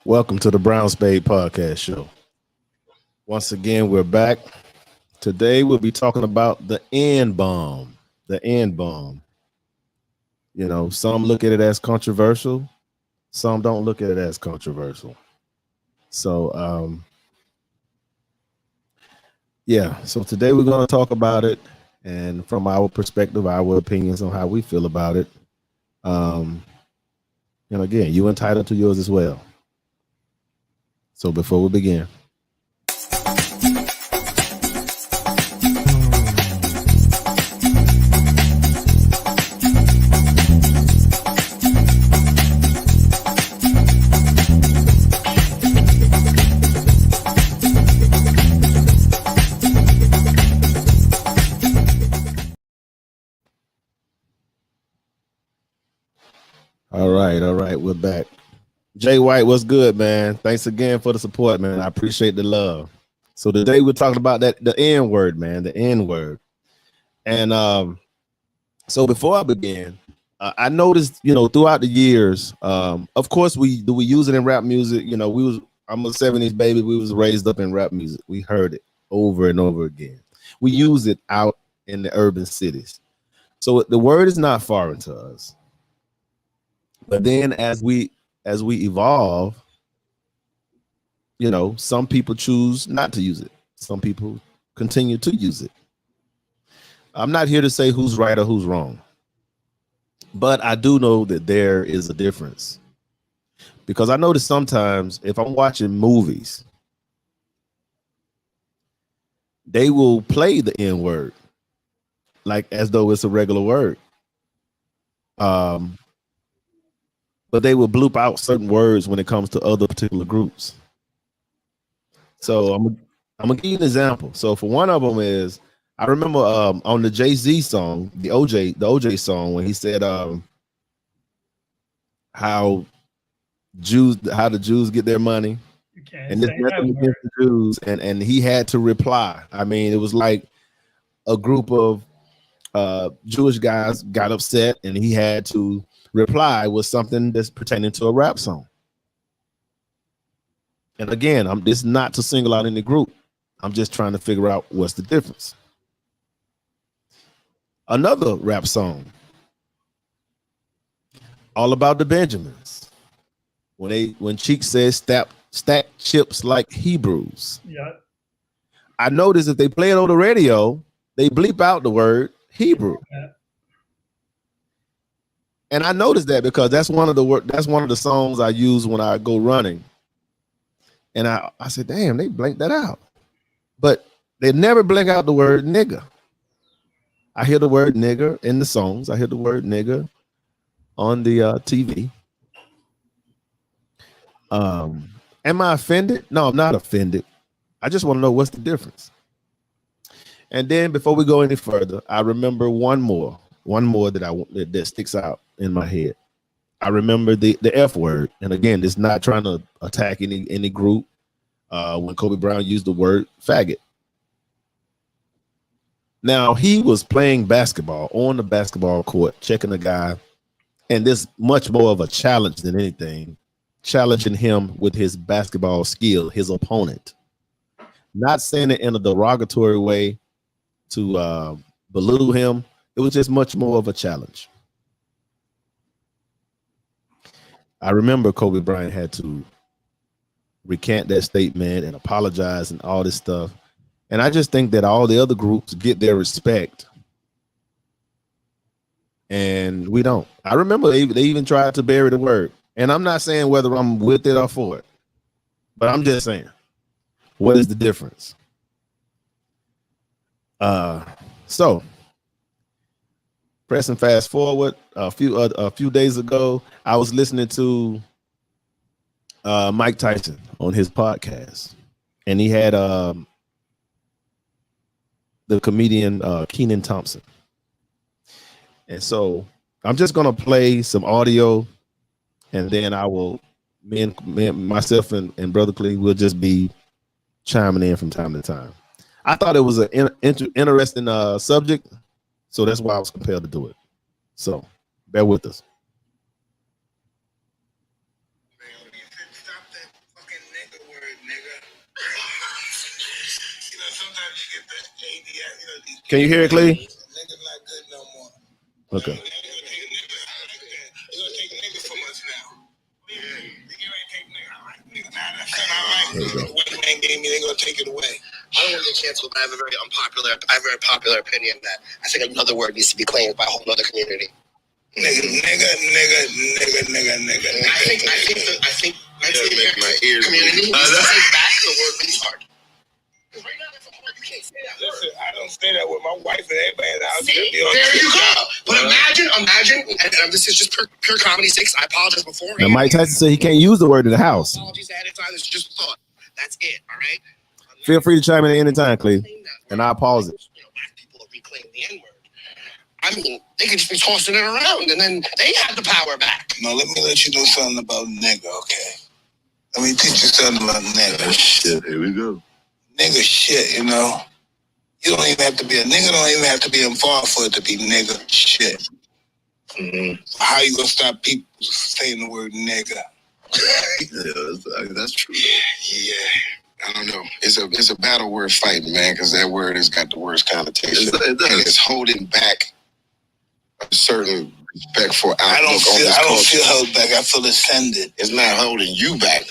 Welcome to the Brownspade podcast show. Once again, we're back. Today we'll be talking about the N bomb. The N bomb. You know, some look at it as controversial, some don't look at it as controversial. So, yeah. So today we're going to talk about it, and from our perspective, our opinions on how we feel about it. Um, and again, you entitled to yours as well. So before we begin. All right, we're back. Jay White, what's good, man? Thanks again for the support, man. I appreciate the love. So today we're talking about the N word, man, the N word. And so before I begin, I noticed, throughout the years, of course we use it in rap music. I'm a 70s baby. We was raised up in rap music. We heard it over and over again. We use it out in the urban cities. So the word is not foreign to us. But then as we evolve, some people choose not to use it. Some people continue to use it. I'm not here to say who's right or who's wrong, but I do know that there is a difference, because I notice sometimes if I'm watching movies, they will play the N word like as though it's a regular word. But they will bloop out certain words when it comes to other particular groups. So I'm gonna give you an example. So for one of them is, I remember on the Jay-Z song, the OJ song, when he said how the Jews get their money, and there's nothing against the Jews, and he had to reply. I mean, it was like a group of Jewish guys got upset, and he had to reply with something that's pertaining to a rap song. And again, this is not to single out any group. I'm just trying to figure out what's the difference. Another rap song, All About the Benjamins, when Cheek says stack chips like Hebrews. Yeah. I noticed if they play it on the radio, they bleep out the word Hebrew. Yeah. And I noticed that because that's one of the songs I use when I go running. And I said, damn, they blanked that out. But they never blank out the word nigger. I hear the word nigger in the songs. I hear the word nigger on the TV. Am I offended? No, I'm not offended. I just want to know what's the difference. And then before we go any further, I remember one more that sticks out in my head. I remember the F word. And again, it's not trying to attack any group. When Kobe Brown used the word faggot. Now, he was playing basketball on the basketball court, checking a guy, and this much more of a challenge than anything, challenging him with his basketball skill, his opponent. Not saying it in a derogatory way to belittle him. It was just much more of a challenge. I remember Kobe Bryant had to recant that statement and apologize and all this stuff. And I just think that all the other groups get their respect and we don't. I remember they even tried to bury the word. And I'm not saying whether I'm with it or for it, but I'm just saying, what is the difference? So pressing fast forward, a few days ago, I was listening to Mike Tyson on his podcast, and he had the comedian Kenan Thompson. And so I'm just gonna play some audio, and then I will, myself and Brother Clee will just be chiming in from time to time. I thought it was an interesting subject, so that's why I was compelled to do it. So bear with us. Can you hear it, Clee? Niggas not good no more. Okay. They're gonna take niggas from us now. Yeah. You ain't take niggas. I like niggas. Nah, that's what I like. The white man gave me, they gonna take it away. I don't want to get canceled, but I have a very popular opinion that I think another word needs to be claimed by a whole other community. Nigga. I think my ears community needs to take back the word retard. Because right now, that's a word you can't say that word. Listen, I don't say that with my wife and everybody in the house. See, there you go. But imagine, and this is just pure comedy sakes. I apologize beforehand. Now, Mike Tyson said he can't use the word in the house. Apologies ahead of time. This is just a thought. That's it. All right. Feel free to chime in at any time, Clee. And I'll pause it. Black people have reclaimed the N-word. I mean, they could just be tossing it around, and then they have the power back. No, let me let you know something about nigga, okay? Let me teach you something about nigga. Shit, here we go. Nigga shit, you know? You don't even have to be a nigga, don't even have to be involved for it to be nigga shit. Mm-hmm. How you gonna stop people saying the word nigga? Yeah, that's true. Yeah. I don't know. It's a battle word fighting, man, because that word has got the worst connotation. It does. And it's holding back a certain respectful outlook I don't culture. feel held back. I feel ascended. It's not holding you back.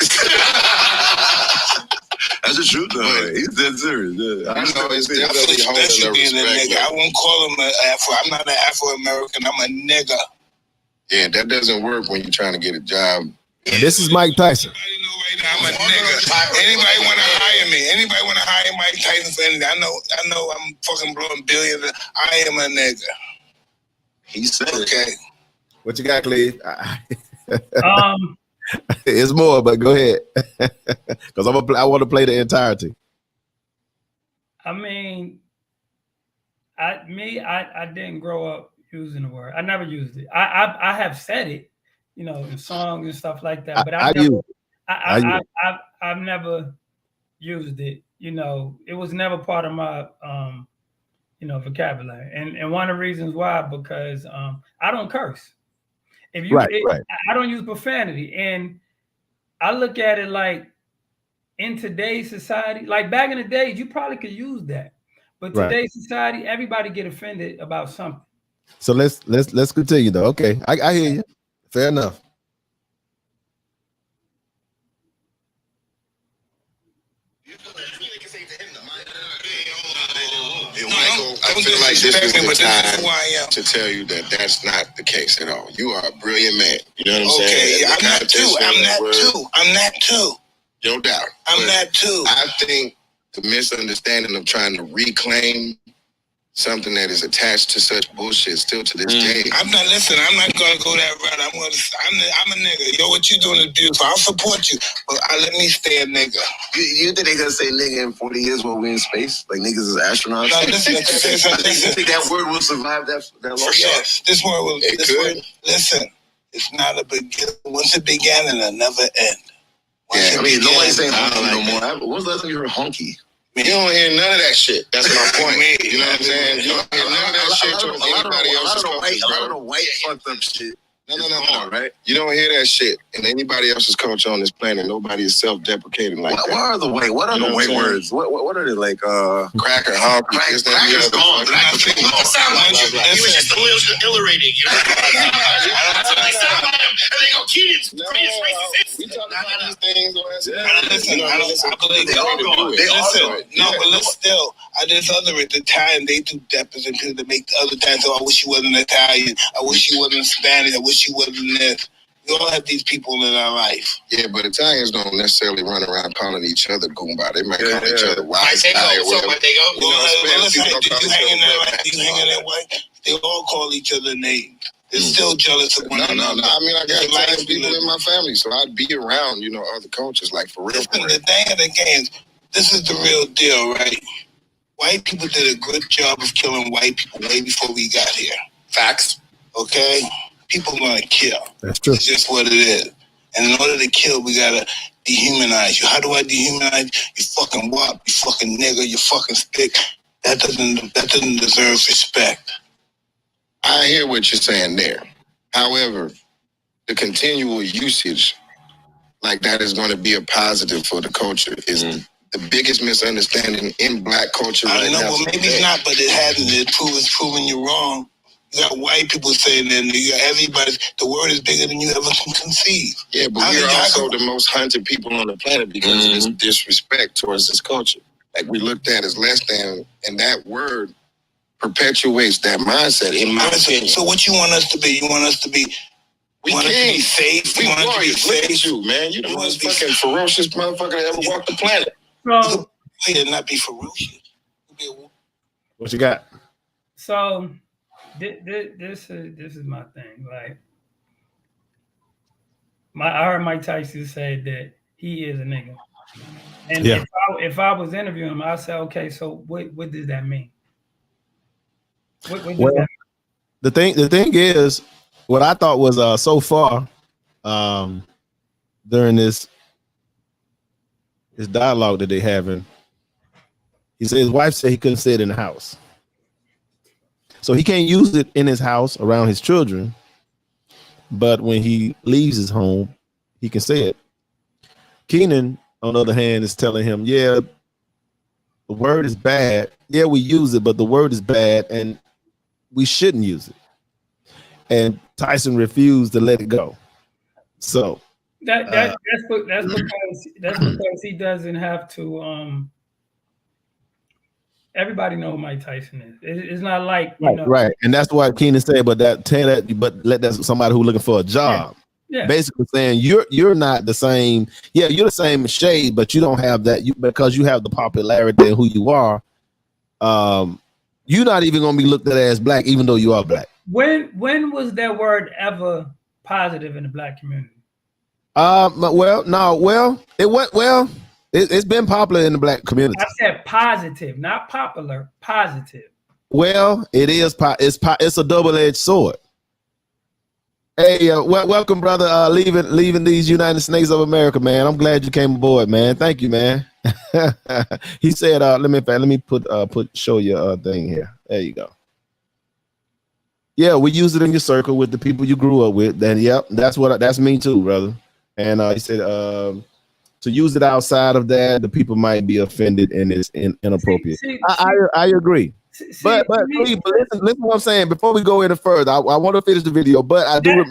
That's the truth, though. He's dead serious. Yeah. I know it's I feel special being a nigga. I won't call him an Afro. I'm not an Afro-American. I'm a nigga. Yeah, that doesn't work when you're trying to get a job. And this is Mike Tyson. I'm a nigga. Anybody want to hire me? Anybody want to hire Mike Tyson for anything? I know I'm fucking blowing billions. I am a nigga. He said okay. What you got, Clee? It's more, but go ahead. Because I want to play the entirety. I mean, I didn't grow up using the word. I never used it. I have said it, you know, in songs and stuff like that. But I've never used it. You know, it was never part of my vocabulary. And one of the reasons why, because I don't curse. If you, I don't use profanity, and I look at it like in today's society, like back in the days, you probably could use that, but today's society, everybody get offended about something. So let's continue though. Okay, I hear you. Fair enough. I feel like this is the time to tell you that that's not the case at all. You are a brilliant man. You know what I'm saying? Okay, I'm that too. No doubt. I'm that too. I think the misunderstanding of trying to reclaim something that is attached to such bullshit still to this day. I'm not gonna go that route. I'm a nigga. Yo, what you doing is beautiful. I'll support you, but let me stay a nigga. You think they gonna say nigga in 40 years when we're in space? Like niggas is astronauts? No, listen. You think that word will survive that long? Yes, this word will. Listen, it's not a beginning. Once it began, it'll never end. Nobody's saying honky no more. When was the last time you heard honky? You don't hear none of that shit. That's my point. You know what I'm saying? You don't hear none of that shit towards anybody else's culture. A lot of the white fucked up shit. No. Right? You don't hear that shit in anybody else's culture on this planet. Nobody is self-deprecating like that. What are the white words? What are they like? Cracker, honky. Cracker's gone. He was just a little illiterating. You know? And they go, Keaton's prettiest racist. We talk about these things. I believe they all go. But still, I just other at the time they do depositions to make the other times. So I wish you wasn't Italian. I wish you wasn't Spanish. I wish you wasn't this. We all have these people in our life. Yeah, but Italians don't necessarily run around calling each other Goomba. They might call each other Wise Guy or whatever. Do you hang in that way? They all call each other names. They're still jealous of one another. No. I mean, I got Italian people in my family, so I'd be around, other cultures, like for real. The thing of the game, this is the real deal, right? White people did a good job of killing white people way before we got here. Facts. Okay? People gonna kill. That's true. It's just what it is. And in order to kill, we gotta dehumanize you. How do I dehumanize you? You fucking wop, you fucking nigga, you fucking stick. That doesn't deserve respect. I hear what you're saying there. However, the continual usage like that is going to be a positive for the culture is the biggest misunderstanding in black culture right now. Well, maybe it's not, but it hasn't. It's proven you wrong. You got white people saying that. You got everybody. The word is bigger than you ever can conceive. Yeah, but we're also the most hunted people on the planet because of this disrespect towards this culture. Like, we looked at as less than, and that word perpetuates that mindset, in my opinion. So what you want us to be? You want us to be... We want to be safe. We want to be safe. Look at you, man. You're the most fucking ferocious motherfucker that ever walked the planet. So, you not be ferocious. What you got? So, this is my thing. Like, I heard Mike Tyson say that he is a nigga, and if I was interviewing him, I'd say, okay, so what does that mean? What does that mean? The thing is, what I thought was so far during this dialogue that they having, he said his wife said he couldn't say it in the house, so he can't use it in his house around his children. But when he leaves his home, he can say it. Keenan, on the other hand, is telling him, yeah, the word is bad. Yeah, we use it, but the word is bad, and we shouldn't use it. And Tyson refused to let it go. So that's because he doesn't have to. Everybody know who Mike Tyson is. It's not like right, and that's what Keenan said. But let that somebody who's looking for a job. Yeah. Basically saying you're not the same. Yeah, you're the same shade, but you don't have that. Because you have the popularity and who you are. You're not even gonna be looked at as black, even though you are black. When was that word ever positive in the black community? It's been popular in the black community. I said positive, not popular. Positive. Well, it is. It's a double-edged sword. Hey, welcome, brother. Leaving these United States of America, man. I'm glad you came aboard, man. Thank you, man. He said, "Let me show you a thing here. There you go. Yeah, we use it in your circle with the people you grew up with. Then, yep, that's me too, brother." And he said, to use it outside of that, the people might be offended and it's inappropriate. I agree. But listen what I'm saying. Before we go any further, I want to finish the video, but I do.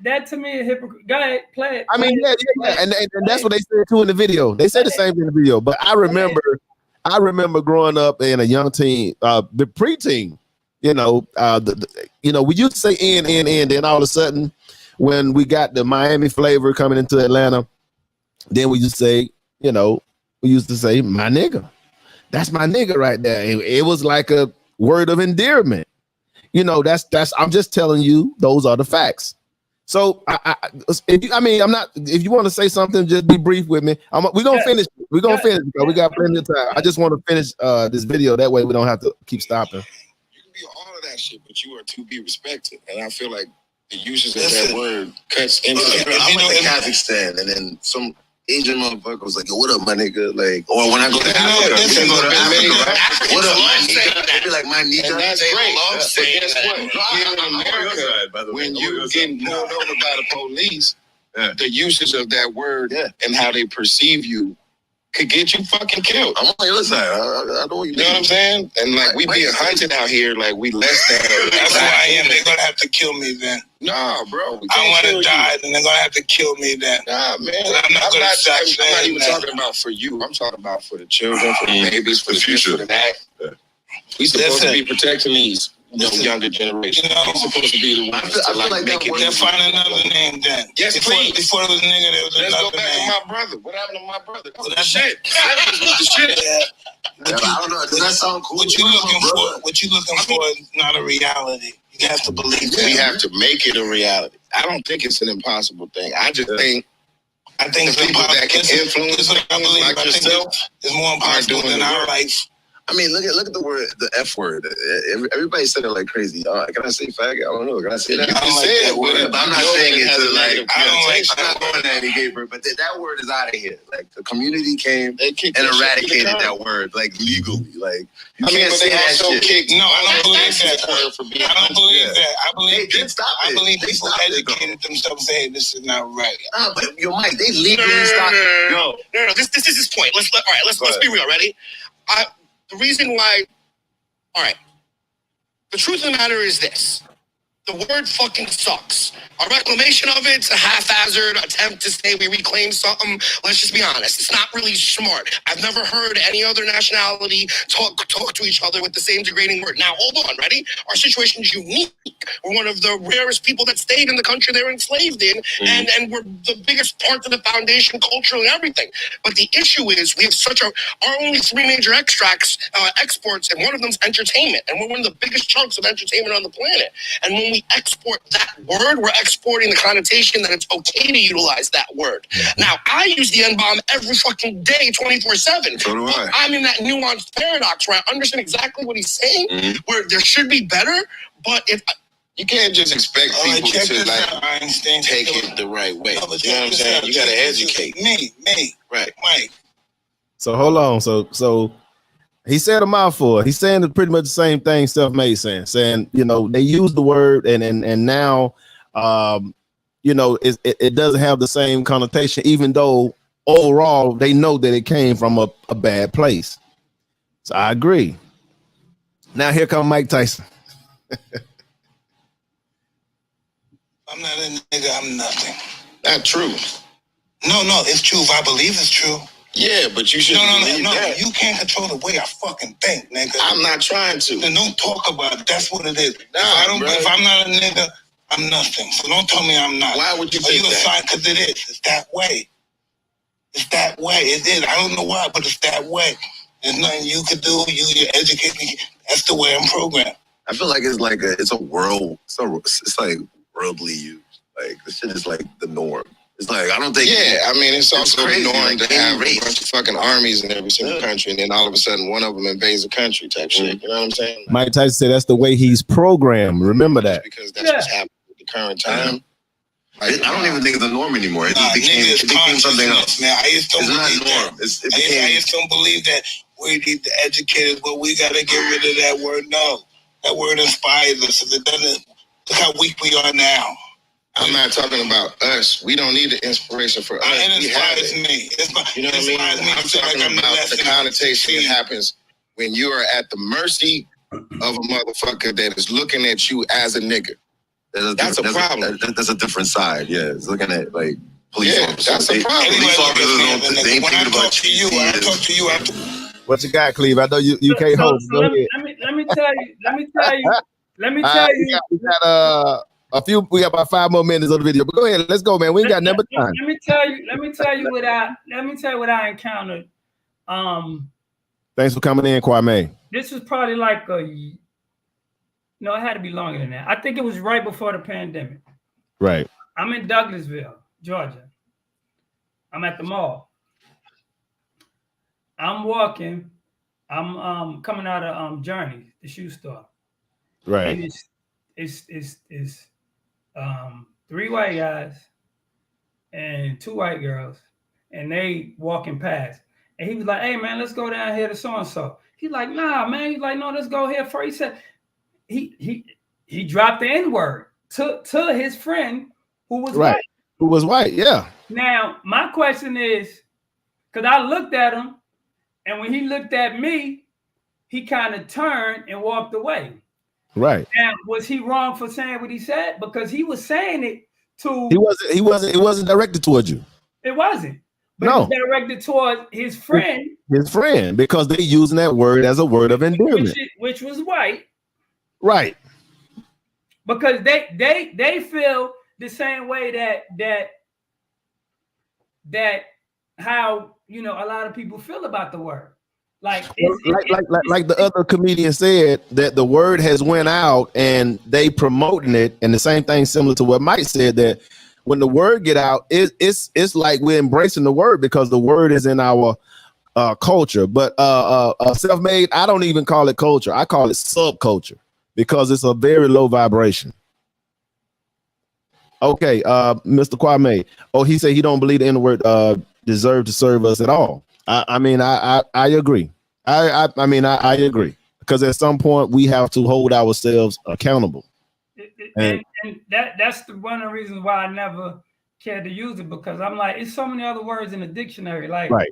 That to me is hypocrite. Go ahead, play it. I mean, yeah. And that's what they said too in the video. They said the same thing in the video. But I remember growing up in a young teen, the preteen. We used to say N. Then all of a sudden, when we got the Miami flavor coming into Atlanta, then we used to say, my nigga. That's my nigga right there. It was like a word of endearment. That's. I'm just telling you, those are the facts. So if you want to say something, just be brief with me. We're gonna finish. We're gonna finish because we got plenty of time. I just want to finish this video. That way we don't have to keep stopping. You can be all of that shit, but you are to be respected. And I feel like the usage of that word cuts into I went to Kazakhstan, and then some Asian motherfucker was like, "Yo, what up, my nigga?" Like, or when I go to Africa, what up, my nigga? They be like, "My nigga." And that's great. But guess what? Here in America, when you getting pulled over by the police, the usage of that word and how they perceive you could get you fucking killed. I'm on your side. I know what you mean. You know what I'm saying? And like we being hunted out here, like we less than. That's who I am. They're gonna have to kill me then. Nah, bro. I want to die, and they're gonna have to kill me then. Nah, man. I'm not even talking about for you. I'm talking about for the children, for the babies, for the future, for the that. We supposed to be protecting these younger generation. We're supposed to be the ones to like make it. Let's find another name then. Yes, please. Before it was a nigga, there was Let's another go back name. to my brother. What happened to my brother? That's the shit. That was the shit. I don't know. Does that sound cool? What you looking for is not a reality. You have to believe that. We have to make it a reality. I don't think it's an impossible thing. I just think it's people that can influence I believe. like yourself it's more impossible than our life. I mean, look at the word, the F word. Everybody said it like crazy. Can I say faggot? I don't know. Can I say that? You can say it, but I'm not saying it to like. I'm not going at any gamer, but that word is out of here. Like the community came and eradicated that word, like legally. Like you can't say that shit. No, I don't believe that. I don't believe that. I believe people educated themselves saying this is not right. But you're right. They legally stopped. No. This is his point. Let's be real. Ready? The reason why, all right, the truth of the matter is this. The word fucking sucks. Our reclamation of it's a haphazard attempt to say we reclaim something. Let's just be honest. It's not really smart. I've never heard any other nationality talk to each other with the same degrading word. Now, hold on, ready? Our situation is unique. We're one of the rarest people that stayed in the country they were enslaved in, and we're the biggest part of the foundation culturally and everything. But the issue is we have our only three major exports, and one of them is entertainment. And we're one of the biggest chunks of entertainment on the planet. And when we export that word, we're exporting the connotation that it's okay to utilize that word. Now, I use the N-bomb every fucking day, 24/7. So do I. I'm in that nuanced paradox where I understand exactly what he's saying, where there should be better, but if you can't just expect people to like take it the right way. You know what I'm saying? You gotta educate. Me. Right. Mike. So hold on. So he said a mouthful. He's saying pretty much the same thing Self-Made saying, you know, they use the word and now you know, it doesn't have the same connotation, even though overall they know that it came from a bad place. So I agree. Now here comes Mike Tyson. I'm not a nigga, I'm nothing. Not true. No, it's true. If I believe it's true. Yeah, but you should believe that. You can't control the way I fucking think, nigga. I'm not trying to. Then don't talk about it. That's what it is. Nah, if I'm not a nigga, I'm nothing. So don't tell me I'm not. Why would you think that? Because it is. It's that way. It's that way. It is. I don't know why, but it's that way. There's nothing you could do. You educate me. That's the way I'm programmed. I feel like it's like it's like worldly used. Like this shit is like the norm. It's like I don't think. Yeah, I mean it's also crazy, the norm like to have a bunch of fucking armies in every single country, and then all of a sudden one of them invades a country type shit. You know what I'm saying? Mike Tyson said that's the way he's programmed. Remember that because that's what's happening at the current time. Like, I don't even think it's the norm anymore. It became something else. Man, I just don't believe norm. that. I just don't believe that we need to educate us, but we got to get rid of that word. No, that word inspires us. If it doesn't, look how weak we are now. I'm not talking about us. We don't need the inspiration for us. It inspires me. You know what I mean? I'm talking about the connotation that happens when you are at the mercy of a motherfucker that is looking at you as a nigga. That's a problem. That's a different side. Yeah, it's looking at like police officers. That's a problem. Police officers they ain't thinking about you. When I talk to you, what you got, Cleve? I know you can't hold. Let me tell you. We got we got about 5 more minutes on the video, but go ahead. Let's go, man. We ain't got number time. Let me tell you what I encountered. Thanks for coming in, Kwame. This was probably like it had to be longer than that. I think it was right before the pandemic. Right. I'm in Douglasville, Georgia. I'm at the mall. I'm walking. I'm coming out of Journey, the shoe store. Right. And it's 3 white guys and 2 white girls, and they walking past. And he was like, "Hey man, let's go down here to so and so." He's like, "Nah, man." He's like, "No, let's go here first." He said he dropped the N-word to his friend who was white. Who was white, yeah. Now, my question is, because I looked at him, and when he looked at me, he kind of turned and walked away. Right. Now, was he wrong for saying what he said? Because he was saying it to. It wasn't directed towards you. It wasn't. But no. It was directed towards his friend. His friend, because they're using that word as a word of endearment. Which was white. Right. Because they feel the same way that how a lot of people feel about the word. Like the other comedian said, that the word has went out and they promoting it, and the same thing similar to what Mike said, that when the word get out, it's like we're embracing the word because the word is in our culture, but self-made, I don't even call it culture. I call it subculture because it's a very low vibration. Okay, Mr. Kwame. Oh, he said he don't believe the N-word deserve to serve us at all. I mean, I agree. I mean, I agree because at some point we have to hold ourselves accountable. And that's one of the reasons why I never cared to use it, because I'm like, it's so many other words in the dictionary. Like, right.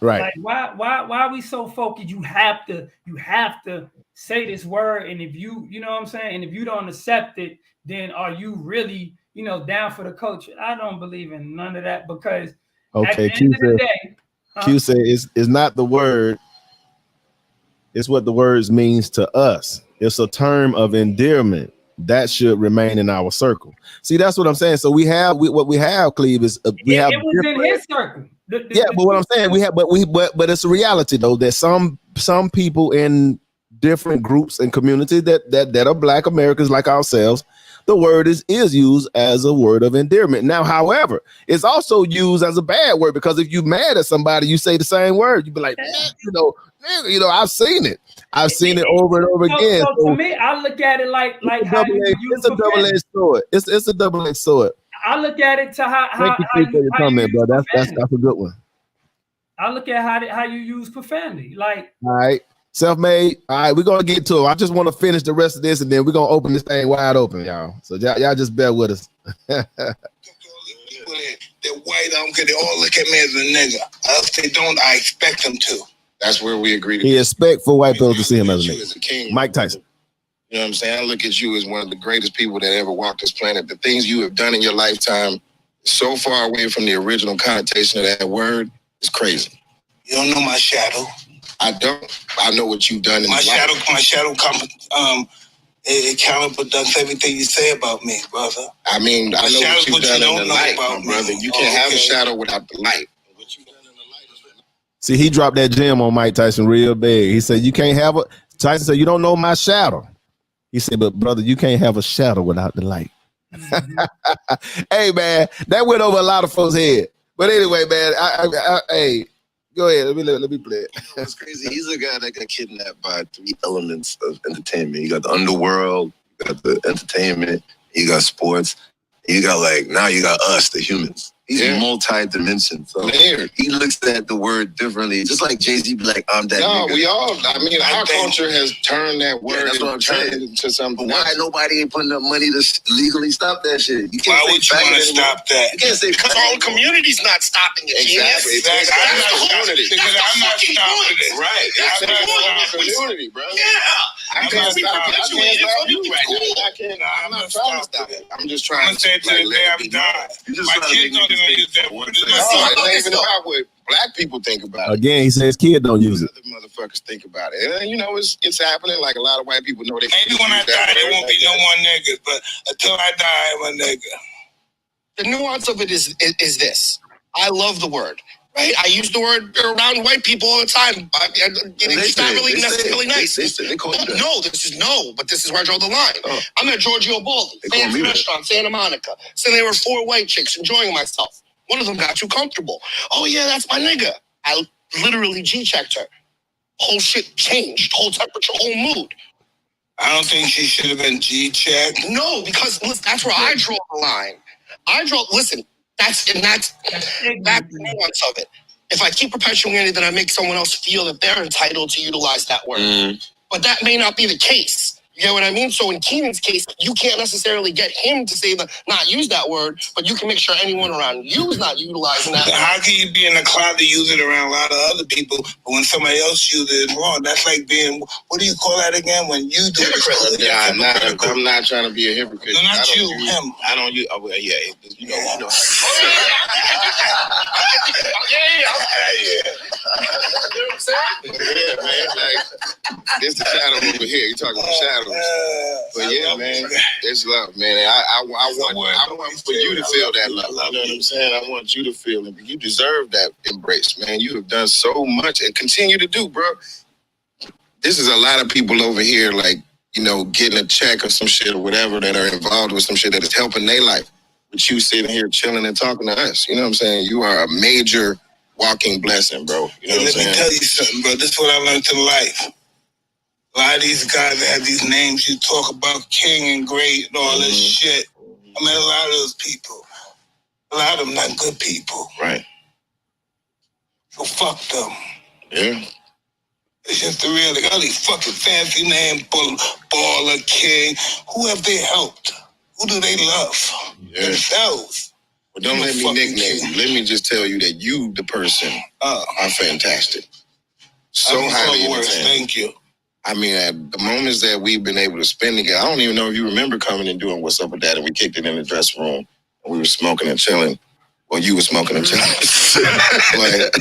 Like why are we so focused? You have to say this word, and if you know what I'm saying, and if you don't accept it, then are you really down for the culture? I don't believe in none of that, because at the end of the day, Q said it's not the word, it's what the words means to us. It's a term of endearment that should remain in our circle. See, that's what I'm saying. So what we have, Cleve, is it was in his circle. But what I'm saying, but it's a reality though that some people in different groups and communities that are Black Americans like ourselves, the word is used as a word of endearment. Now, however, it's also used as a bad word, because if you're mad at somebody, you say the same word. You be like, I've seen it. I've seen it over and over again. So to me, I look at it like how it's a double-edged sword. It's a double-edged sword. I look at it to how you comment, bro. That's a good one. I look at how you use profanity. Like, all right, self-made. All right, we're gonna get to it. I just want to finish the rest of this, and then we're gonna open this thing wide open, y'all. So y'all just bear with us. They're white, because they all look at me as a nigga. If they don't, I expect them to. That's where we agree. He expect for white people to see him as a nigga. As a king, Mike Tyson. You know what I'm saying? I look at you as one of the greatest people that ever walked this planet. The things you have done in your lifetime, so far away from the original connotation of that word, is crazy. You don't know my shadow. I don't. I know what you've done in my shadow. My shadow it counterproducts everything you say about me, brother. I mean, I know what you've done in the light, my brother. You can't have a shadow without the light. What you've done in the light is what... See, he dropped that gem on Mike Tyson real big. He said, "You can't have a." Tyson said, "You don't know my shadow." He said, "But brother, you can't have a shadow without the light." Hey man, that went over a lot of folks' head. But anyway, man, hey, go ahead. Let me play it. It's crazy. He's a guy that got kidnapped by 3 elements of entertainment. You got the underworld, you got the entertainment, you got sports, you got now you got us, the humans. He's multi-dimensional. So he looks at the word differently. Just like Jay-Z be like, I'm that nigga. We all, our culture has turned that word into something. But why nobody ain't putting up money to legally stop that shit? You can't why would you want to stop that? You can't say because our own community's not stopping it. Exactly. That's the community. Because I'm not stopping it. Right. That's the community, bro. Yeah. I'm not stopping it. I'm not trying to stop it. I'm just trying to say to the day I'm done. My kids don't even use that word. It ain't even about what Black people think about it. Again, he says kids don't use it. Other motherfuckers think about it. And, it's happening. Like a lot of white people know they. Maybe when I die, there won't be no more niggas. But until I die, I'm a nigga. The nuance of it is this. I love the word. Right? I use the word around white people all the time. It's not really necessarily nice. They call you that. But this is where I draw the line. I'm at Giorgio Baldi, fancy restaurant, Santa Monica. So there were 4 white chicks enjoying myself. One of them got too comfortable. Oh yeah, that's my nigga. I literally G-checked her. Whole shit changed, whole temperature, whole mood. I don't think she should have been G-checked. No, because that's where I draw the line. That's the nuance of it. If I keep perpetuating it, then I make someone else feel that they're entitled to utilize that word. But that may not be the case. You get what I mean? So in Keenan's case, you can't necessarily get him to say not use that word, but you can make sure anyone around you is not utilizing that word. How can you be in the cloud to use it around a lot of other people, but when somebody else uses it, it's wrong? That's like being, what do you call that again? When you do it. I'm not trying to be a hypocrite. No, not you, him. I don't use, you know how you You know how you You know what I'm saying? Yeah, man. Like, there's the shadow over here. You're talking about shadows. But yeah, man, there's love, man. I want for you to feel that love. You know what I'm saying? I want you to feel it. You deserve that embrace, man. You have done so much and continue to do, bro. This is a lot of people over here, getting a check or some shit or whatever that are involved with some shit that is helping their life. But you sitting here chilling and talking to us. You know what I'm saying? You are a major walking blessing, bro. You know what I'm saying? Let me tell you something, bro. This is what I learned in life. A lot of these guys that have these names you talk about, king and great and all this shit. I mean, a lot of those people, a lot of them not good people. Right. So fuck them. Yeah. It's just the real, all these fucking fancy names, baller, king. Who have they helped? Who do they love? Yeah. Themselves. Well, don't let me nickname you. Let me just tell you that you, the person, are fantastic. So highly entertaining. Thank you. I mean, at the moments that we've been able to spend together, I don't even know if you remember coming and doing What's Up With That, and we kicked it in the dressing room, and we were smoking and chilling. Well, you were smoking and chilling. Like,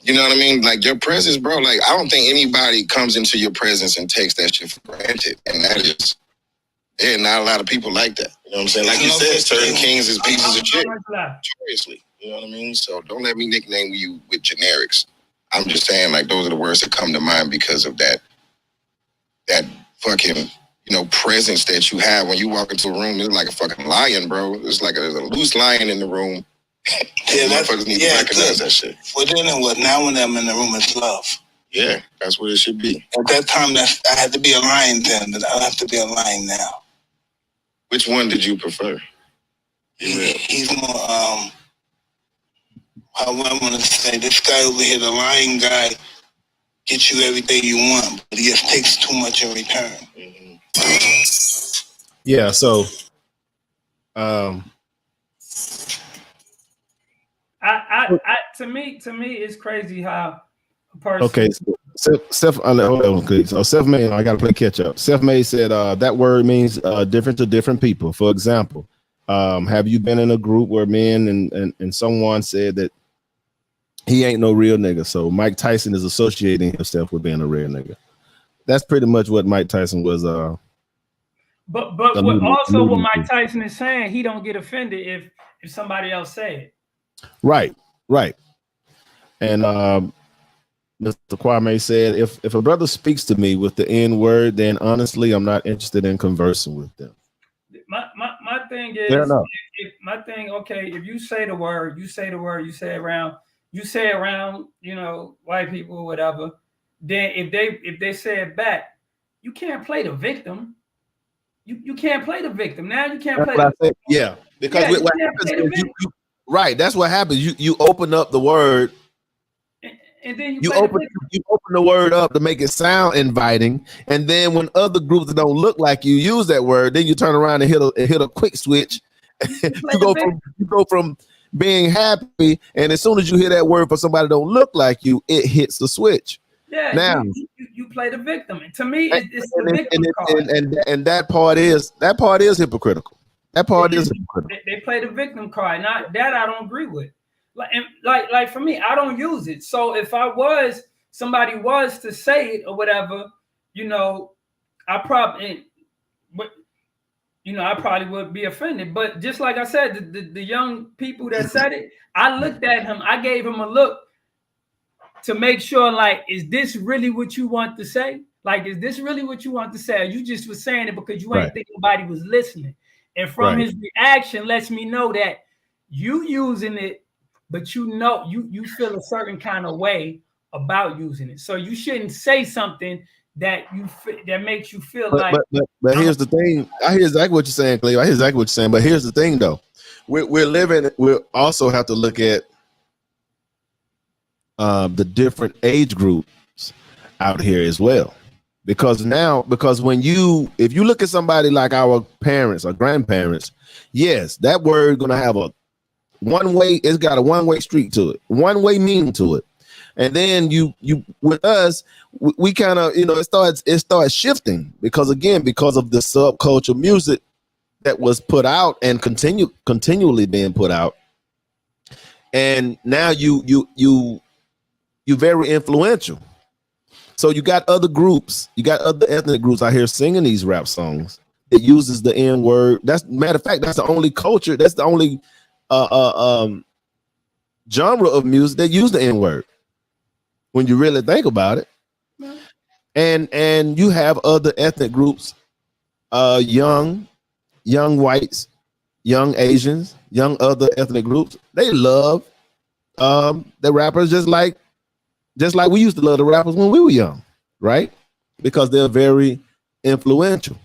you know what I mean? Like, your presence, bro, like, I don't think anybody comes into your presence and takes that shit for granted. And that is, there are not a lot of people like that. You know what I'm saying? Like you said, certain kings is pieces of shit. Seriously. You know what I mean? So don't let me nickname you with generics. I'm just saying, like, those are the words that come to mind because of that fucking, you know, presence that you have when you walk into a room. It's like a fucking lion, bro. It's like there's a loose lion in the room. Yeah, motherfuckers need to recognize that shit. Well, then and what? Now when I'm in the room, it's love. Yeah, that's what it should be. At that time, I had to be a lion then, but I don't have to be a lion now. Which one did you prefer? He's more, how I want to say, this guy over here, the lion guy, gets you everything you want, but he just takes too much in return. Yeah, so to me it's crazy how a person. Okay, so Seth May, I gotta play catch up. Seth May said that word means different to different people. For example, have you been in a group where men and someone said that he ain't no real nigga? So Mike Tyson is associating himself with being a real nigga. That's pretty much what Mike Tyson was. But what Mike Tyson is saying, he don't get offended if somebody else say it. Right. And Mr. Kwame said, if a brother speaks to me with the N word, then honestly, I'm not interested in conversing with them. My thing is, if you say the word, you say it around, you know, white people or whatever, then if they say it back, you can't play the victim. You can't play the victim. Now you can't play the victim. Yeah, because what happens is right, that's what happens. You open up the word, and then you open the word up to make it sound inviting, and then when other groups that don't look like you use that word, then you turn around and hit a quick switch. you go from being happy, and as soon as you hear that word for somebody that don't look like you, it hits the switch. Yeah, now you play the victim. And to me, it's the victim card. And that part is hypocritical. That part is hypocritical. They play the victim card. Not that I don't agree with. Like for me, I don't use it. So if somebody was to say it or whatever, you know, I probably would be offended. But just like I said, the young people that said it, I looked at him. I gave him a look to make sure, like, is this really what you want to say? Like, is this really what you want to say? Or you just was saying it because you ain't think nobody was listening. And from his reaction lets me know that you using it, but you know you feel a certain kind of way about using it. So you shouldn't say something that makes you feel but here's the thing. I hear exactly what you're saying, Cleve. I hear exactly what you're saying. But here's the thing, though. We also have to look at the different age groups out here as well, because if you look at somebody like our parents or grandparents, yes, that word gonna have a one-way. It's got a one-way street to it, one-way meaning to it, and then you with us, we kind of, you know, it starts shifting because of the subculture music that was put out and continually being put out, and now you're very influential. So you got other groups, you got other ethnic groups out here singing these rap songs that uses the N word. That's, matter of fact, that's the only culture, that's the only genre of music that use the N word when you really think about it. And you have other ethnic groups, young whites, young Asians, young other ethnic groups. They love the rappers just like we used to love the rappers when we were young, right? Because they're very influential.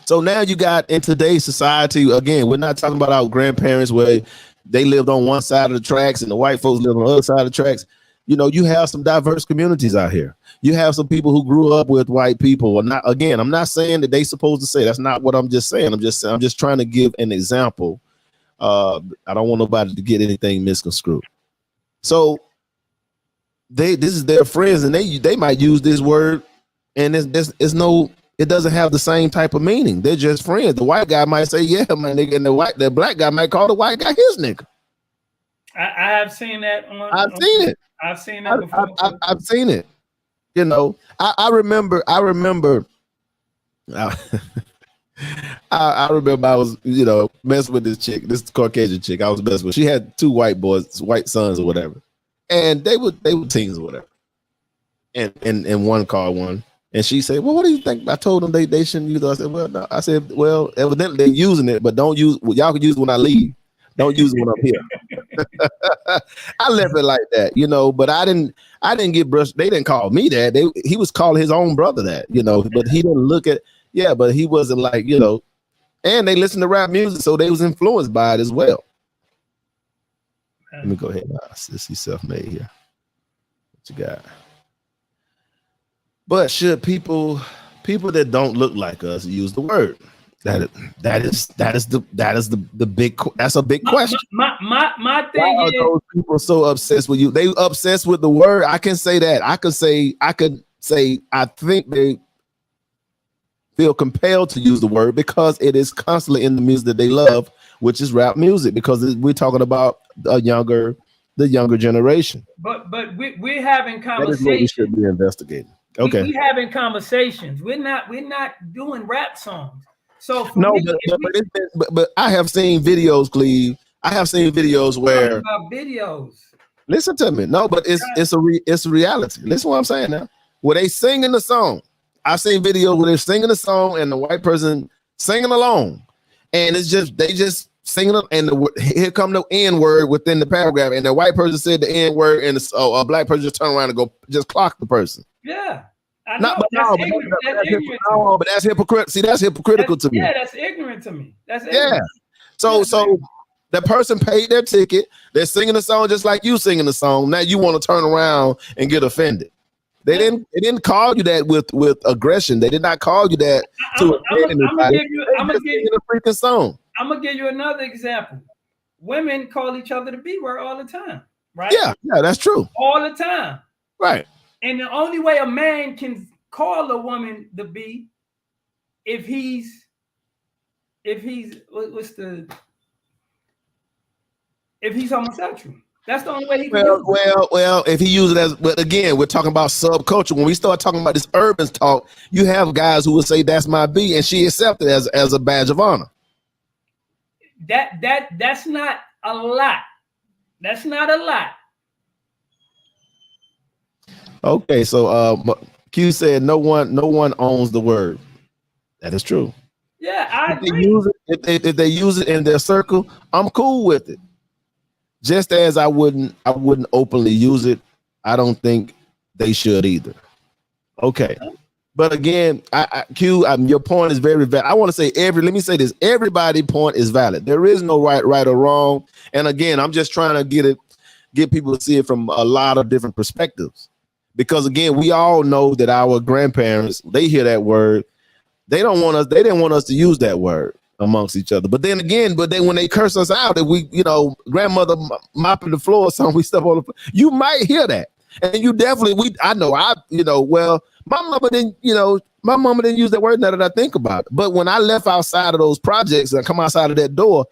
So now you got in today's society, again, we're not talking about our grandparents where they lived on one side of the tracks and the white folks lived on the other side of the tracks. You know, you have some diverse communities out here. You have some people who grew up with white people. Or not. Again, I'm not saying that they supposed to say. That's not what I'm just saying. I'm just trying to give an example. I don't want nobody to get anything misconstrued. So this is their friends, and they might use this word, and it's no. It doesn't have the same type of meaning. They're just friends. The white guy might say, "Yeah, my nigga," and the black guy might call the white guy his nigga. I have seen that on. I've seen it. I've seen that before. I've seen it. You know, I remember. I remember I was, messing with this chick, this Caucasian chick. I was messing with. She had two white sons or whatever, and they were teens or whatever. And one called one. And she said, "Well, what do you think?" I told them they shouldn't use it. I said, "Well, no." I said, "Well, evidently they're using it, but don't use. Y'all can use it when I leave. Don't use it when I'm here." I left it like that, But I didn't get brushed. They didn't call me that. He was calling his own brother that, But he didn't look at. Yeah, but he wasn't like, And they listened to rap music, so they was influenced by it as well. Let me go ahead. Let's see, self-made here. What you got? But should people that don't look like us use the word? That is the big. That's a big question. My thing Why are those people so obsessed with you? They obsessed with the word. I can say that. I could say. I think they feel compelled to use the word because it is constantly in the music that they love, which is rap music. Because we're talking about the younger generation. But we're having conversations. That is what we should be investigating. Okay, we having conversations. We're not doing rap songs. So but I have seen videos, Cleve. I have seen videos where about videos. Listen to me. No, but it's a reality. Listen to what I'm saying now. Where they singing the song. I've seen videos where they're singing the song and the white person singing along, and it's just they just singing it, and here come the N word within the paragraph, and the white person said the N word, and a black person just turn around and go just clock the person. Yeah. I know, but that's hypocritical. See, that's hypocritical to me. Yeah, that's ignorant to me. That's ignorant. Yeah. So the person paid their ticket. They're singing the song just like you singing the song. Now you want to turn around and get offended. They didn't call you that with aggression. They did not call you that to offend anybody. I'm gonna give you a freaking song. I'm gonna give you another example. Women call each other the B word all the time, right? Yeah, that's true. All the time. Right. And the only way a man can call a woman the B if he's if he's homosexual. That's the only way he can use it. Well, if he uses it as, but again, we're talking about subculture. When we start talking about this urban talk, you have guys who will say that's my B, and she accepted it as a badge of honor. That's not a lot. That's not a lot. Okay, so Q said no one owns the word. That is true. Yeah, I agree. If they use it in their circle, I'm cool with it. Just as I wouldn't openly use it, I don't think they should either. Okay. But again, Q, your point is very valid. I want to say let me say this, everybody's point is valid. There is no right or wrong. And again, I'm just trying to get people to see it from a lot of different perspectives. Because again, we all know that our grandparents, they hear that word. They didn't want us to use that word amongst each other. But then when they curse us out, if we, grandmother mopping the floor or something, we step on the floor, you might hear that. And you definitely, well, my mama didn't use that word now that I think about it. But when I left outside of those projects and I come outside of that door,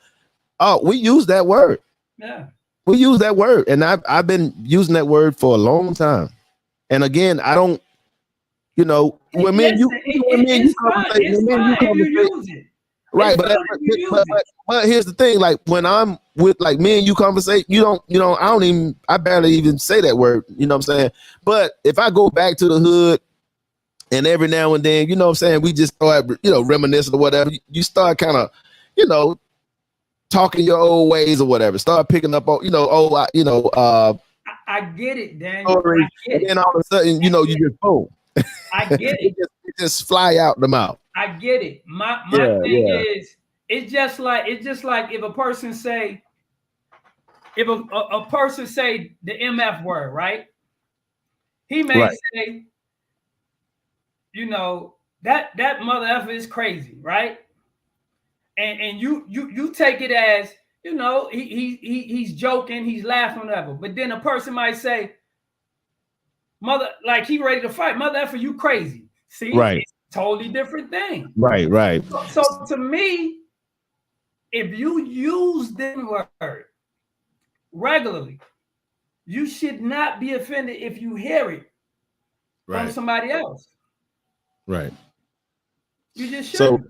we use that word. Yeah. We use that word. And I've been using that word for a long time. And again, I don't, when me and you conversate, right? But here's the thing: like when I'm with like me and you conversate, I barely even say that word. You know what I'm saying? But if I go back to the hood, and every now and then, we just start, reminiscing or whatever. You start kind of, talking your old ways or whatever. Start picking up on, I get it, Daniel. stories, and then all of a sudden, you just boom. I get it. it just fly out the mouth. I get it. My thing is, it's just like if a person say, if a person say the MF word, right? He may say, that mother effer is crazy, right? And you take it as, he's joking, he's laughing, whatever. But then a person might say, mother, like he ready to fight, mother effer, you crazy. See, right? It's totally different thing. Right. So to me, if you use the word regularly, you should not be offended if you hear it from somebody else. Right. You just should. So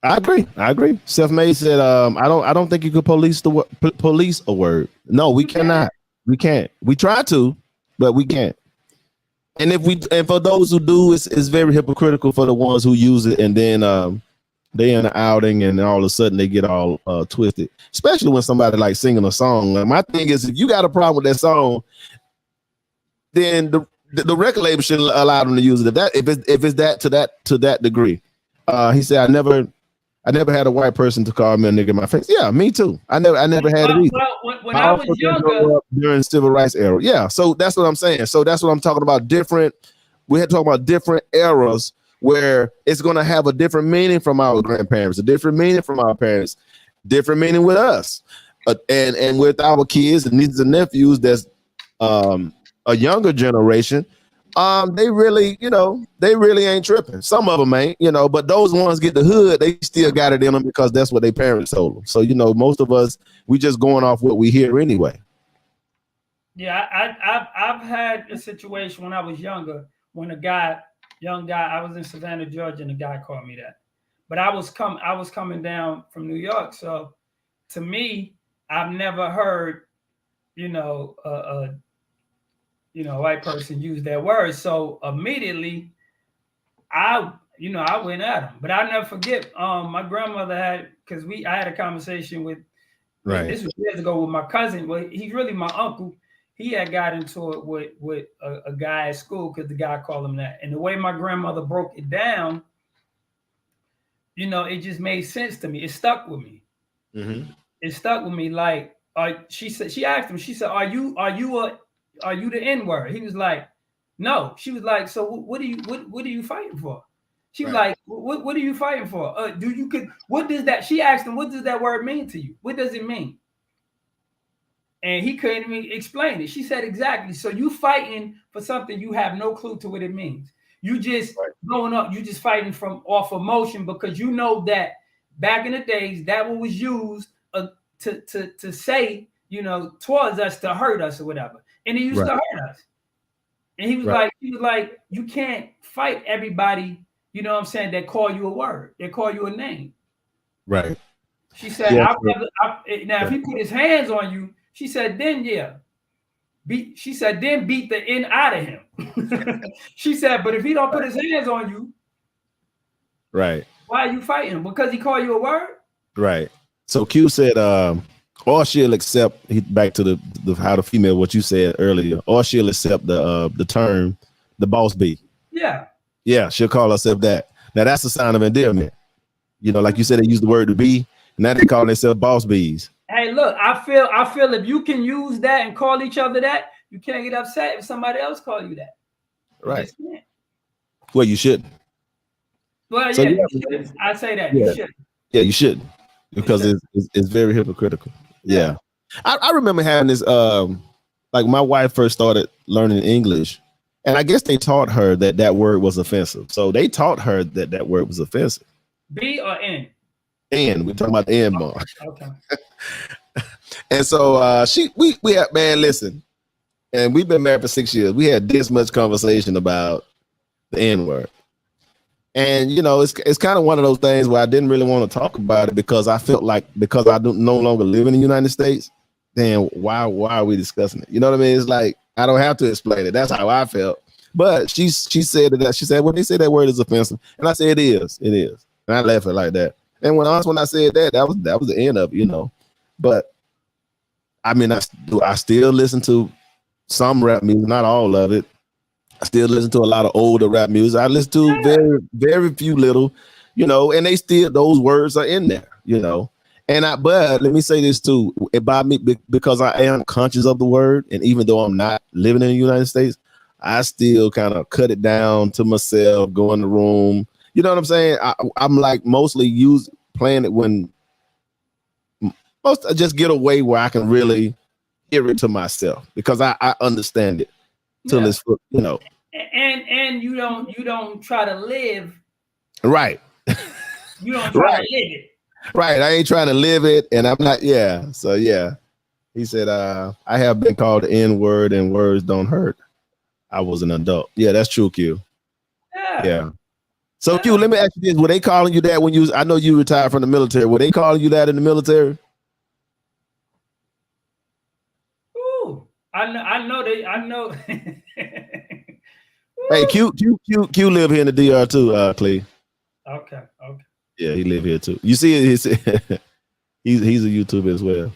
I agree. Self-made said, I don't think you could police a word. No, we cannot. We can't. We try to, but we can't. And for those who do, it's very hypocritical for the ones who use it and then they in an outing and all of a sudden they get all twisted. Especially when somebody like singing a song. Like, my thing is, if you got a problem with that song, then the record label should allow them to use it. If it's that to that degree. He said, I never had a white person to call me a nigga in my face. Yeah, me too. I never had it either. Well, when I was younger, during civil rights era. Yeah, so that's what I'm saying. So that's what I'm talking about. We had to talk about different eras where it's going to have a different meaning from our grandparents, a different meaning from our parents, different meaning with us, and with our kids and nieces and nephews. That's a younger generation. They really ain't tripping. Some of them ain't, but those ones get the hood, they still got it in them because that's what their parents told them. So, most of us, we just going off what we hear anyway. Yeah, I've had a situation when I was younger, when young guy, I was in Savannah, Georgia, and a guy called me that. But I was coming down from New York. So to me, I've never heard, a white person use that word. So immediately I went at him. But I'll never forget, my grandmother I had a conversation with, this was years ago, with my cousin. Well, he's really my uncle. He had got into it with a guy at school because the guy called him that. And the way my grandmother broke it down, it just made sense to me. It stuck with me. Mm-hmm. It stuck with me. Like, she asked him, she said, are you the N-word? He was like, no. She was like, so what are you fighting for? She was like, what are you fighting for? She asked him, what does that word mean to you? What does it mean? And he couldn't even explain it. She said, exactly. So you fighting for something you have no clue to what it means. You just growing up, you just fighting off emotion because you know that back in the days that one was used to say, towards us, to hurt us or whatever. And he used to hurt us. And he was like, you can't fight everybody, that call you a word. They call you a name. Right. She said, if he put his hands on you, she said, then then beat the N out of him. She said, but if he don't put his hands on you, right, why are you fighting? Because he called you a word? Right. So Q said, or she'll accept, back to the how the female, what you said earlier, or she'll accept the term, the boss bee. Yeah. Yeah, she'll call herself that. Now that's a sign of endearment. Like you said, they use the word to be. Now they call themselves boss bees. Hey, look, I feel if you can use that and call each other that, you can't get upset if somebody else call you that. Right. Well, you shouldn't. Well, so, you shouldn't. I say that. Yeah. You shouldn't. Yeah, you shouldn't. Because it's very hypocritical. Yeah. I remember having this, like my wife first started learning English, and I guess they taught her that word was offensive. So they taught her that word was offensive. B or N? N. We're talking about the N bar. Okay. And so we had, man, listen, and we've been married for 6 years. We had this much conversation about the N word. And it's kind of one of those things where I didn't really want to talk about it because I felt like, because I don't no longer live in the United States, then why are we discussing it? You know what I mean? It's like I don't have to explain it. That's how I felt. But she said that. She said, well, they say that word is offensive, and I said it is, and I left it like that. And when I said that was the end of it, But I mean, I still listen to some rap music, not all of it. I still listen to a lot of older rap music. I listen to very, very few little, and they still, those words are in there, but let me say this too, about me, because I am conscious of the word, and even though I'm not living in the United States, I still kind of cut it down to myself, go in the room. You know what I'm saying? I'm like mostly playing it when I just get away where I can really hear it to myself, because I understand it till it's, And you don't try to live. Right. You don't try to live it. Right. I ain't trying to live it, and I'm not. Yeah. So yeah. He said, I have been called the N-word, and words don't hurt. I was an adult. Yeah, that's true, Q. Yeah. So Q, let me ask you this: were they calling you that when you? I know you retired from the military. Were they calling you that in the military? Ooh, I know. Hey, Q live here in the DR too, Clay. Okay. Yeah, he live here too. You see, he's a YouTuber as well.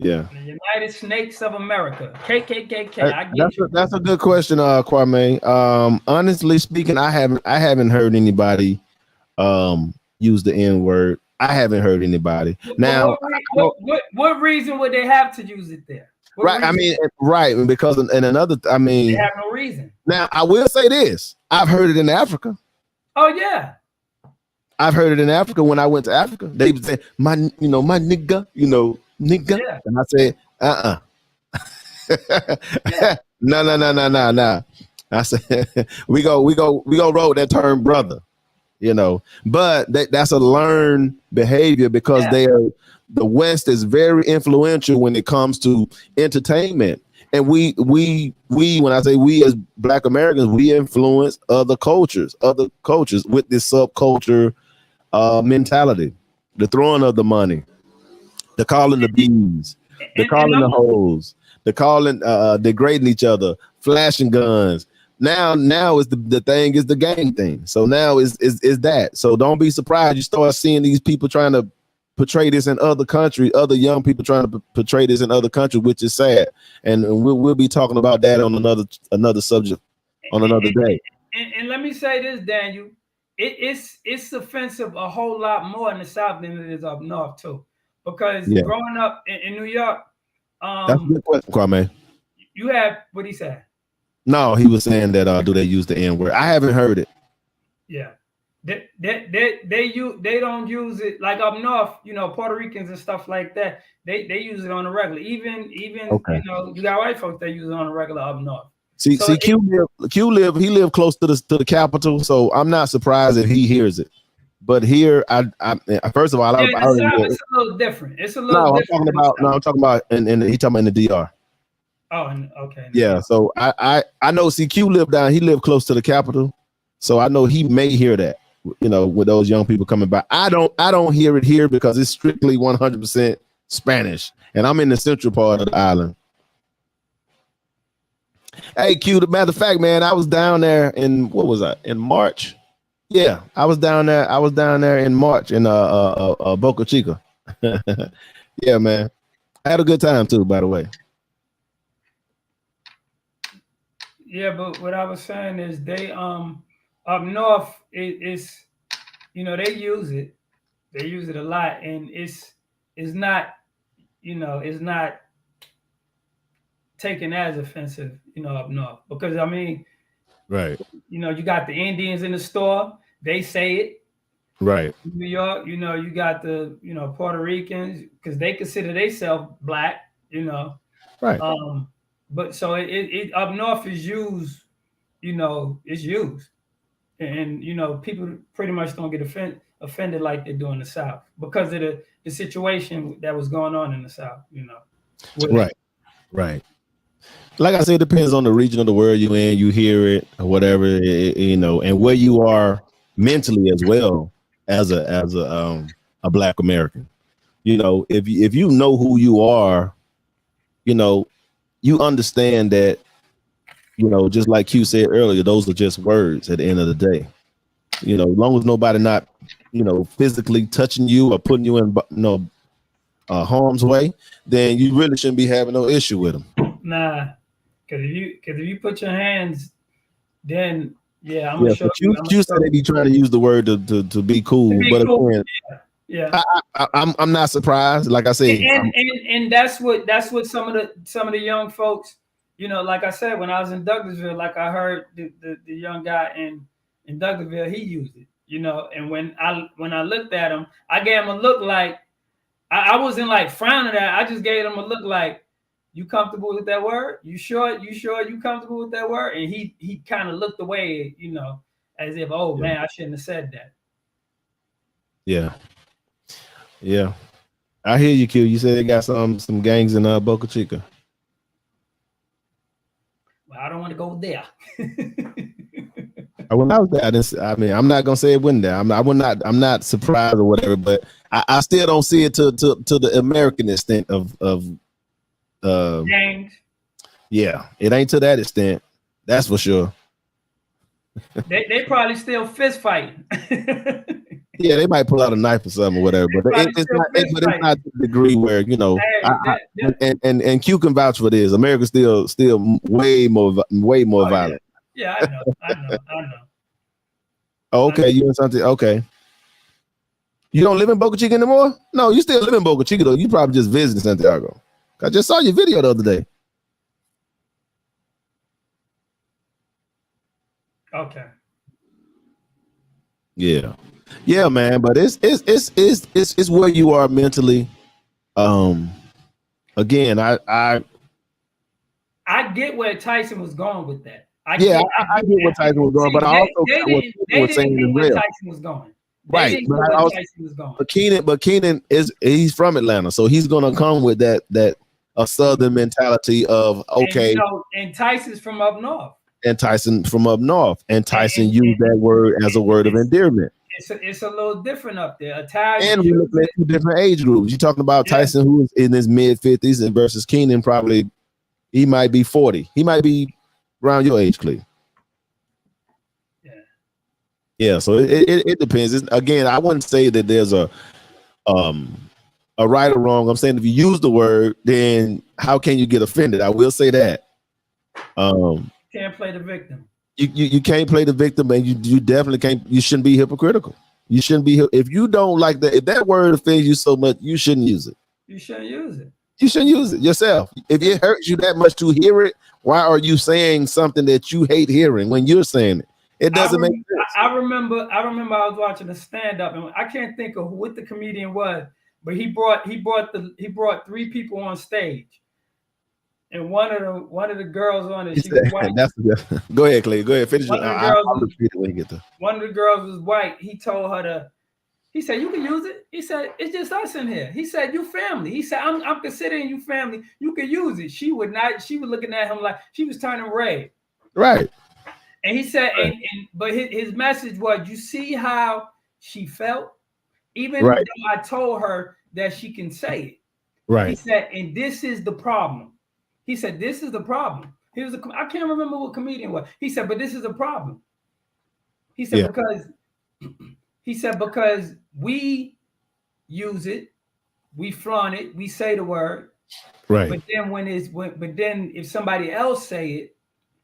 Yeah. The United Snakes of America, KKKK. That's a good question, Kwame. Honestly speaking, I haven't heard anybody use the N-word. I haven't heard anybody. Now, what reason would they have to use it there? Right. I mean, right. Because and another, I mean, they have no reason. Now, I will say this. I've heard it in Africa. Oh, yeah. I've heard it in Africa. When I went to Africa, they would say, my nigga, nigga. Yeah. And I said, yeah. No. I said, we go roll that term, brother. But that's a learned behavior, because the West is very influential when it comes to entertainment. And we when I say we as Black Americans, we influence other cultures with this subculture mentality, the throwing of the money, the calling the bees, the calling the hoes, the calling degrading each other, flashing guns. Now is the thing is the gang thing. So now is that. So don't be surprised you start seeing these people trying to portray this in other countries, other young people trying to portray this in other countries, which is sad. And we'll be talking about that on another subject on another day. And let me say this, Daniel, it's offensive a whole lot more in the South than it is up north too. Because growing up in New York, that's a good question, Kwame. You have what he said. No, he was saying that do they use the N-word? I haven't heard it. Yeah. They don't use it like up north, Puerto Ricans and stuff like that. They use it on a regular. Even okay. You got white folks that use it on a regular up north. See, Q live close to the capital, so I'm not surprised if he hears it. But here, I first of all, it's a little different. It's a little different. I'm talking about, and he talking about in the DR. Oh, okay. Yeah, so I know. See, Q he lived close to the capital, so I know he may hear that. With those young people coming by, I don't hear it here because it's strictly 100% Spanish, and I'm in the central part of the island. Hey, Q, matter of fact, man, I was down there in in March. Yeah, I was down there in March in Boca Chica. Yeah, man, I had a good time too, by the way. Yeah, but what I was saying is they up north it's they use it a lot, and it's not it's not taken as offensive up north, because I mean, right, you got the Indians in the store, they say it, right. New York, you got the Puerto Ricans, because they consider themselves Black, right. But so it up north is used, it's used. And people pretty much don't get offended like they do in the South because of the situation that was going on in the South, Right. Like I said, it depends on the region of the world you in, you hear it or whatever, and where you are mentally as well as a Black American. If you know who you are, you understand that, just like Q said earlier, those are just words at the end of the day. As long as nobody not, physically touching you or putting you in, harm's way, then you really shouldn't be having no issue with them. Nah, because if you put your hands, then yeah, I'm gonna show you. You said they be trying to use the word to be cool, but cool. again, yeah. I'm not surprised. Like I say, and that's what some of the young folks, like I said, when I was in Douglasville, like I heard the young guy in Douglasville, he used it, and when I looked at him, I gave him a look like I wasn't like frowning at it, I just gave him a look like, you comfortable with that word? You sure you comfortable with that word? And he kind of looked away, as if, oh man, I shouldn't have said that. Yeah. I hear you, Q. You said they got some gangs in Boca Chica. Well, I don't want to go there. When I was there, I'm not gonna say it wasn't there. I'm not surprised or whatever, but I still don't see it to the American extent of gangs. Yeah, it ain't to that extent. That's for sure. they probably still fist fighting. Yeah, they might pull out a knife or something or whatever, but it's not to the degree where and Q can vouch for this. America's still way more violent. Yeah, I know. Oh, okay, you in something? Okay. You don't live in Boca Chica anymore? No, you still live in Boca Chica though. You probably just visited Santiago. I just saw your video the other day. Okay. Yeah, man. But it's where you are mentally. Again, I get where Tyson was going with that. I get where Tyson was going, but I also get what people were saying in real. Tyson was going. Right, but Keenan he's from Atlanta, so he's gonna come with that a Southern mentality of okay. And Tyson's from up north. And Tyson from up north, and Tyson used that word as a word of endearment. It's a little different up there. Italian, and we're looking at two different age groups. You're talking about Tyson, who's in his mid-50s, and versus Keenan, probably he might be 40. He might be around your age, Clee. Yeah. So it depends. Again, I wouldn't say that there's a right or wrong. I'm saying if you use the word, then how can you get offended? I will say that. Can't play the victim. You can't play the victim, and you definitely can't. You shouldn't be hypocritical. You shouldn't be if you don't like that. If that word offends you so much, you shouldn't use it. You shouldn't use it. You shouldn't use it yourself. If it hurts you that much to hear it, why are you saying something that you hate hearing when you're saying it? It doesn't make sense. I remember I was watching a stand-up, and I can't think of what the comedian was, but he brought 3 people on stage. And one of the girls on it, she was white. Go ahead, Clay. Go ahead. Finish it. I'll repeat it when you get there. One of the girls was white. He told her he said, you can use it. He said, it's just us in here. He said, you family. He said, I'm considering you family. You can use it. She would not. She was looking at him like she was turning red. Right. And he said, but his message was, you see how she felt? Even though I told her that she can say it. Right. He said, and this is the problem. He said, this is the problem. I can't remember what comedian was. He said, but this is a problem. He said, because we use it, we flaunt it, we say the word. Right. But then if somebody else say it,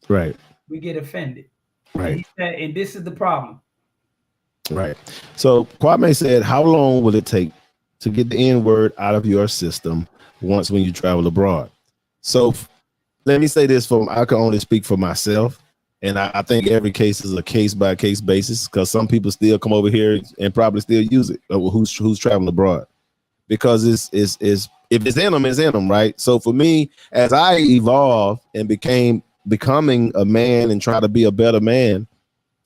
right, we get offended. Right. And he said, and this is the problem. Right. So Kwame said, how long will it take to get the N-word out of your system when you travel abroad? So let me say this, I can only speak for myself. And I think every case is a case-by-case basis, because some people still come over here and probably still use it, who's traveling abroad, because it's if it's in them, it's in them, right? So for me, as I evolved and becoming a man and try to be a better man,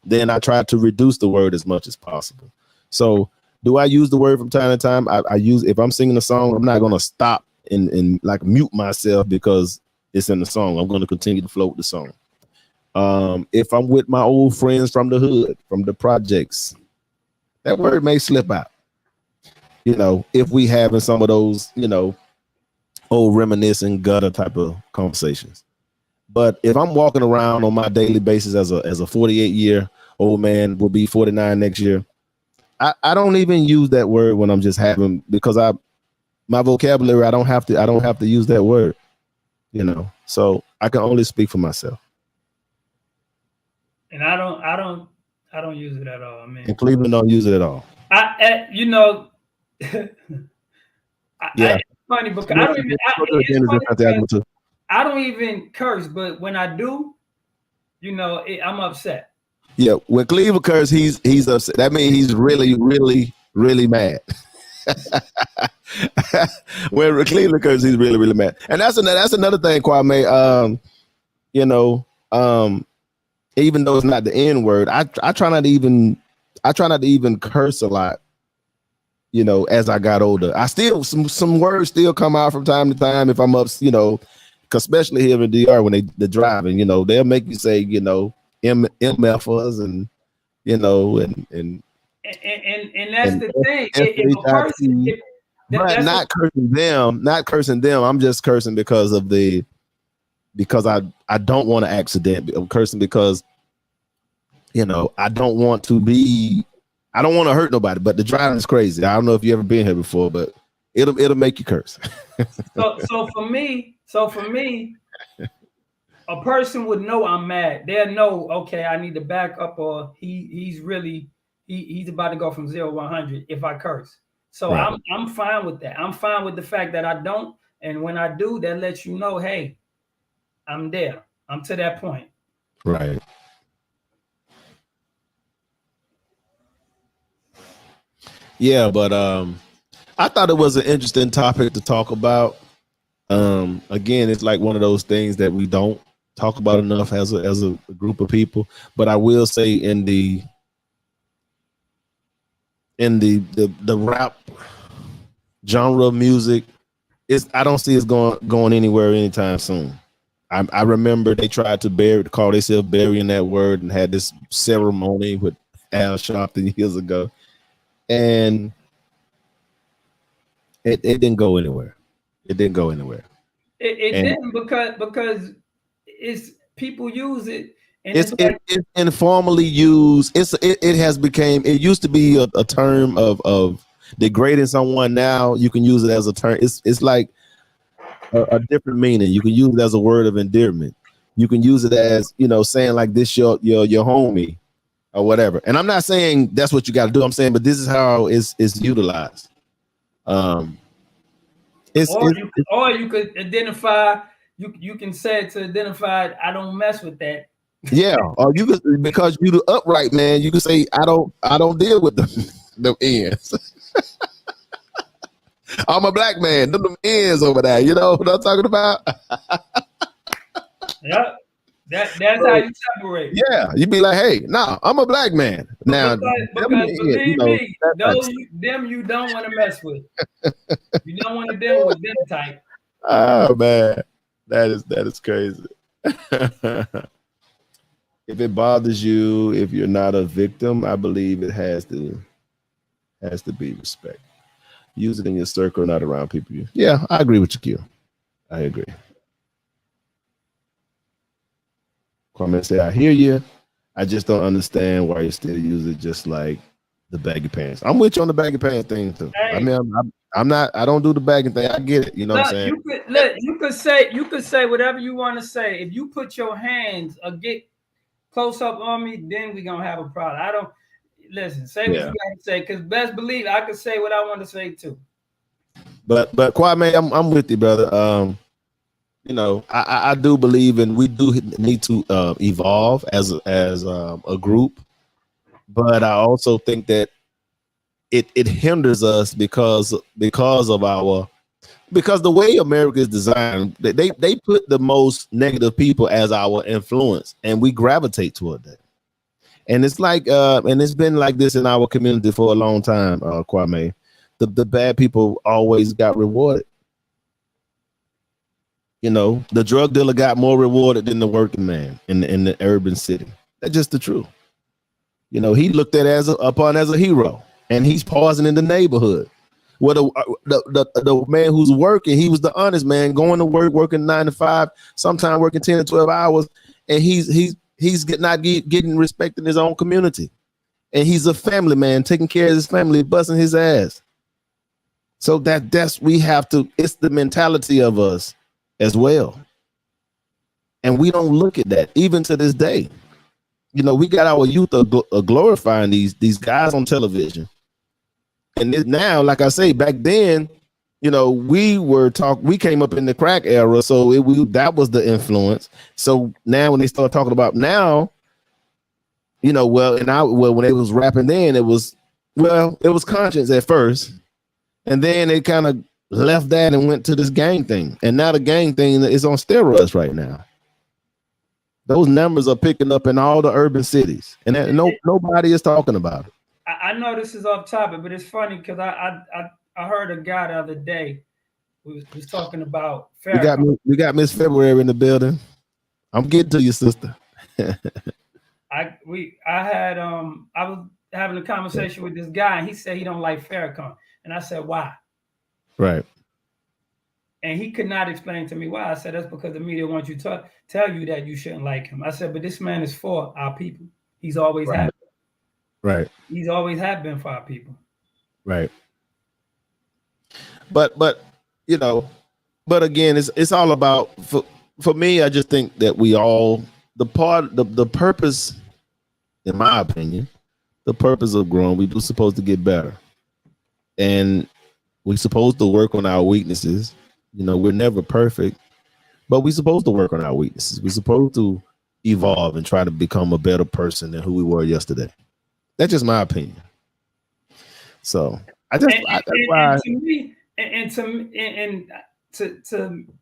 then I try to reduce the word as much as possible. So do I use the word from time to time? I use, if I'm singing a song, I'm not going to stop and like mute myself because it's in the song. I'm going to continue to float the song. If I'm with my old friends from the hood, from the projects, that word may slip out. If we having some of those, old reminiscing gutter type of conversations. But if I'm walking around on my daily basis as a 48-year-old man, will be 49 next year, I don't even use that word when I'm just having, because my vocabulary, I don't have to use that word, you know. So I can only speak for myself. And I don't use it at all. I mean, and Cleveland don't use it at all. You know, yeah. It's funny because I don't even. I don't even curse, but when I do, you know, I'm upset. Yeah, when Cleveland curse, he's upset. That means he's really, really, really mad. When Cleveland curse, he's really, really mad. And that's another thing, Kwame. You know, even though it's not the N word, I try not to even curse a lot. You know, as I got older, I still some words still come out from time to time if I'm up. You know, especially here in DR when they're driving. You know, they'll make you say, you know, MFers and you know and that's the thing. If a person, but not cursing them. I'm just cursing because I don't want to accident. I'm cursing because, you know, I don't want to hurt nobody. But the driving is crazy. I don't know if you ever been here before, but it'll make you curse. so for me, a person would know I'm mad. They'll know, okay, I need to back up, or he's about to go from 0 to 100 if I curse. So right. I'm fine with that. I'm fine with the fact that I don't, and when I do, that lets you know, hey, I'm there. I'm to that point. Right. Yeah, but I thought it was an interesting topic to talk about. Again, it's like one of those things that we don't talk about enough as a group of people. But I will say in the rap genre of music, I don't see it's going anywhere anytime soon. I remember they tried to call themselves burying that word and had this ceremony with Al Sharpton years ago, and it didn't go anywhere. It didn't go anywhere. It didn't because it's people use it. And it's informally used. It has became. It used to be a term of degrading someone. Now you can use it as a term. It's like a different meaning. You can use it as a word of endearment. You can use it as, you know, saying like this your homie or whatever. And I'm not saying that's what you got to do. I'm saying, but this is how it's utilized. Or you could identify. You can say it to identify. I don't mess with that. Yeah, or you could, because you the upright man, you can say I don't deal with them ends. I'm a black man, them ends over there. You know what I'm talking about? Yep. That's how you separate. Yeah, you be like, hey, nah, I'm a black man. Now, because believe me, them you don't want to mess with. You don't want to deal with them type. Oh man, that is crazy. If it bothers you, if you're not a victim, I believe it has to be respect. Use it in your circle, not around people. Yeah, I agree with you, Q. I agree. Kwame say, I hear you. I just don't understand why you still use it just like the baggy pants. I'm with you on the baggy pants thing too. Hey. I mean, I don't do the bagging thing. I get it. You know what I'm saying? You could say whatever you want to say. If you put your hands or get close up on me, then we're gonna have a problem. I don't listen, say what you gotta say, because best believe I can say what I want to say too. But Kwame, I'm with you, brother. You know, I do believe we do need to evolve as a group, but I also think that it hinders us because the way America is designed, they put the most negative people as our influence, and we gravitate toward that. And it's like, and it's been like this in our community for a long time, Kwame. The bad people always got rewarded. You know, the drug dealer got more rewarded than the working man in the urban city. That's just the truth. You know, he looked at upon as a hero, and he's pausing in the neighborhood. Well, the man who's working, he was the honest man, going to work, working 9 to 5, sometimes working 10 to 12 hours, and he's not getting respect in his own community. And he's a family man, taking care of his family, busting his ass. So that's we have to. It's the mentality of us as well, and we don't look at that even to this day. You know, we got our youth glorifying these guys on television, and now, like I say, back then, you know, we came up in the crack era, so that was the influence. So now when they start talking about now, you know, when they was rapping then, it was conscience at first, and then they kind of left that and went to this gang thing, and now the gang thing is on steroids right now. Those numbers are picking up in all the urban cities, and nobody is talking about it. I know this is off topic, but it's funny because I heard a guy the other day who was talking about Farrakhan. We got Miss February in the building. I'm getting to you, sister. I was having a conversation with this guy, and he said he don't like Farrakhan, and I said why? Right. And he could not explain to me why. I said that's because the media wants you to tell you that you shouldn't like him. I said, but this man is for our people. He's always have been. Right. He's always have been for our people. Right. But you know, but again, it's all about for me. I just think that we all the purpose, in my opinion, the purpose of growing, we're supposed to get better, and we're supposed to work on our weaknesses. You know, we're never perfect, but we're supposed to work on our weaknesses. We're supposed to evolve and try to become a better person than who we were yesterday. That's just my opinion. So that's why.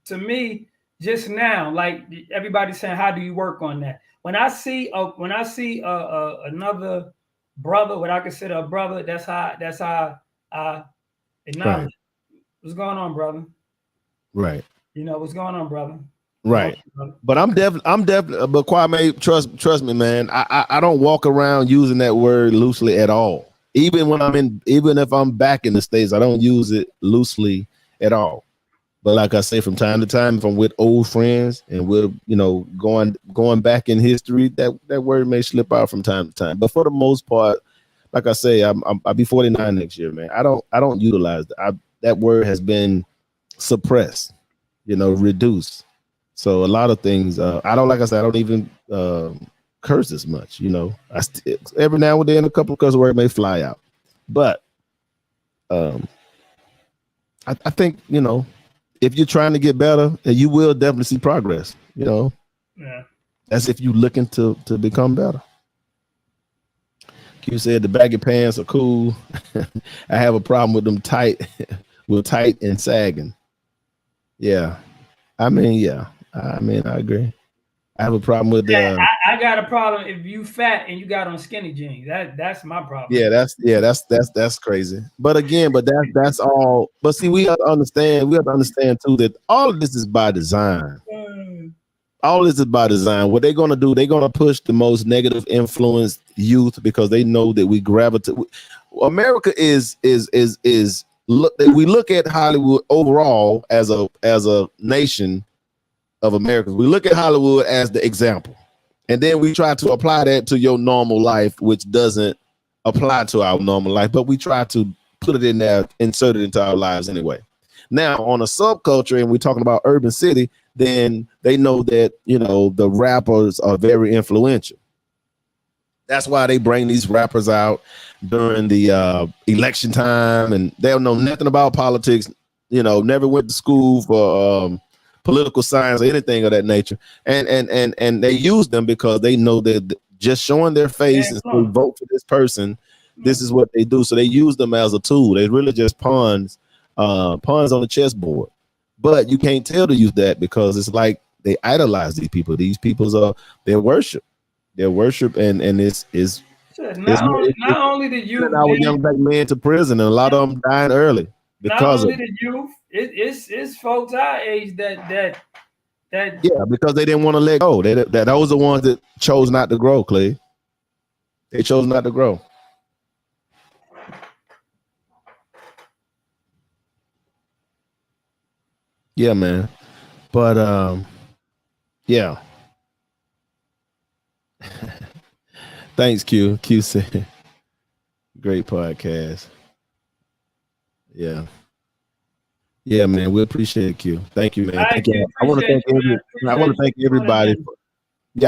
To me, just now, like everybody's saying, how do you work on that? When I see another brother, what I consider a brother, that's how I acknowledge. Right. What's going on, brother? Right. You know what's going on, brother. Right. But I'm definitely, but Kwame, trust me, man. I don't walk around using that word loosely at all. Even if I'm back in the States, I don't use it loosely at all. But like I say, from time to time, if I'm with old friends and we're, you know, going back in history, that word may slip out from time to time. But for the most part, like I say, I'll be 49 next year, man. I don't utilize that word has been suppressed, you know, reduced. So a lot of things, I don't even curse as much, you know. Every now and then a couple of curse words may fly out, but I think, you know, if you're trying to get better, you will definitely see progress, you know. Yeah. That's if you're looking to become better. Q said the baggy pants are cool. I have a problem with them tight and sagging. Yeah. I agree. I have a problem with I got a problem if you fat and you got on skinny jeans. That's my problem. Yeah, that's crazy. But again, that's all. But see, we have to understand too that all of this is by design. All this is by design. What they're gonna do, they're gonna push the most negative influenced youth because they know that we gravitate. America we look at Hollywood overall as a nation of Americans. We look at Hollywood as the example, and then we try to apply that to your normal life, which doesn't apply to our normal life, but we try to put it in there, insert it into our lives anyway. Now, on a subculture, and we're talking about urban city, then they know that, you know, the rappers are very influential. That's why they bring these rappers out during the election time, and they don't know nothing about politics, you know, never went to school for political science or anything of that nature. And they use them because they know that just showing their face and saying, vote for this person, this is what they do. So they use them as a tool. They really just pawns on the chessboard. But you can't tell the youth that because it's like they idolize these people. These people their worship. Their worship and it's not only the youth, our young black men to prison, and a lot of them dying early because not only the youth. It's folks our age that because they didn't want to let go. Those are the ones that chose not to grow, Clay. They chose not to grow. Yeah, man. But yeah. Thanks, Q. Q said, great podcast. Yeah. Yeah, man, we appreciate it, Q. Thank you, man. Thank you. I want to thank everybody. I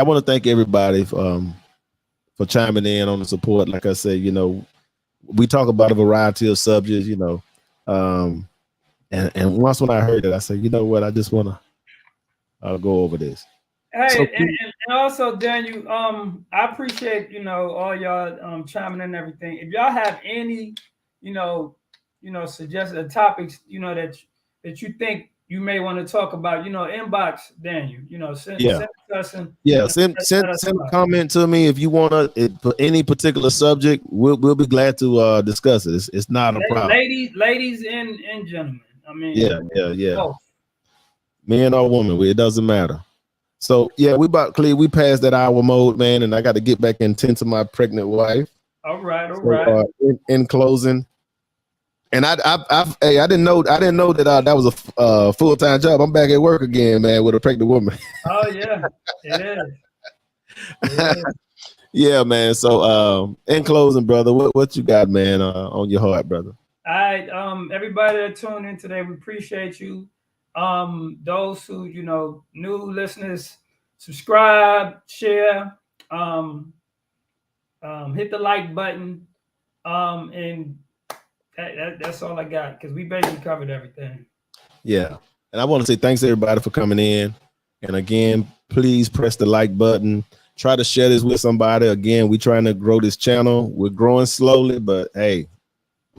want to thank everybody for chiming in on the support. Like I said, you know, we talk about a variety of subjects, you know. And once when I heard it, I said, you know what, I just want to go over this. Hey, so, and also, Daniel, I appreciate, you know, all y'all chiming in and everything. If y'all have any, you know, suggested topics, you know, that you think you may want to talk about, you know, inbox Daniel, you know, send us send a comment to me if you want to for any particular subject. We'll be glad to discuss it. It's not a problem. Ladies and gentlemen. I mean, yeah. Both. Man or woman, it doesn't matter. So yeah, we passed that hour mode, man, and I got to get back and tend to my pregnant wife. All right. In closing, and I didn't know that that was a full-time job. I'm back at work again, man, with a pregnant woman. Oh yeah, it is. Yeah, man. So in closing, brother, what you got, man, on your heart, brother? All right, everybody that tuned in today, we appreciate you. Those who, you know, new listeners, subscribe, share, hit the like button, and that's all I got, because we basically covered everything. Yeah, and I want to say thanks everybody for coming in, and again, please press the like button. Try to share this with somebody. Again, we're trying to grow this channel. We're growing slowly, but hey,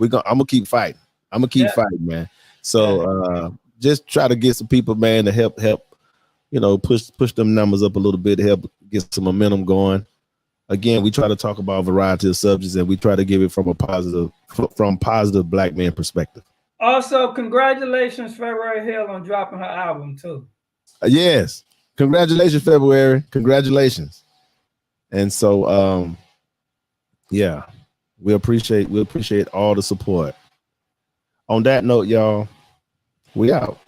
I'm gonna keep fighting. I'm gonna keep fighting, man. So just try to get some people, man, to help, you know, push them numbers up a little bit, help get some momentum going. Again, we try to talk about a variety of subjects, and we try to give it from a positive Black man perspective. Also, congratulations, February Hill, on dropping her album too. Yes, congratulations, February. Congratulations. And so, yeah, we appreciate all the support. On that note, y'all, we out.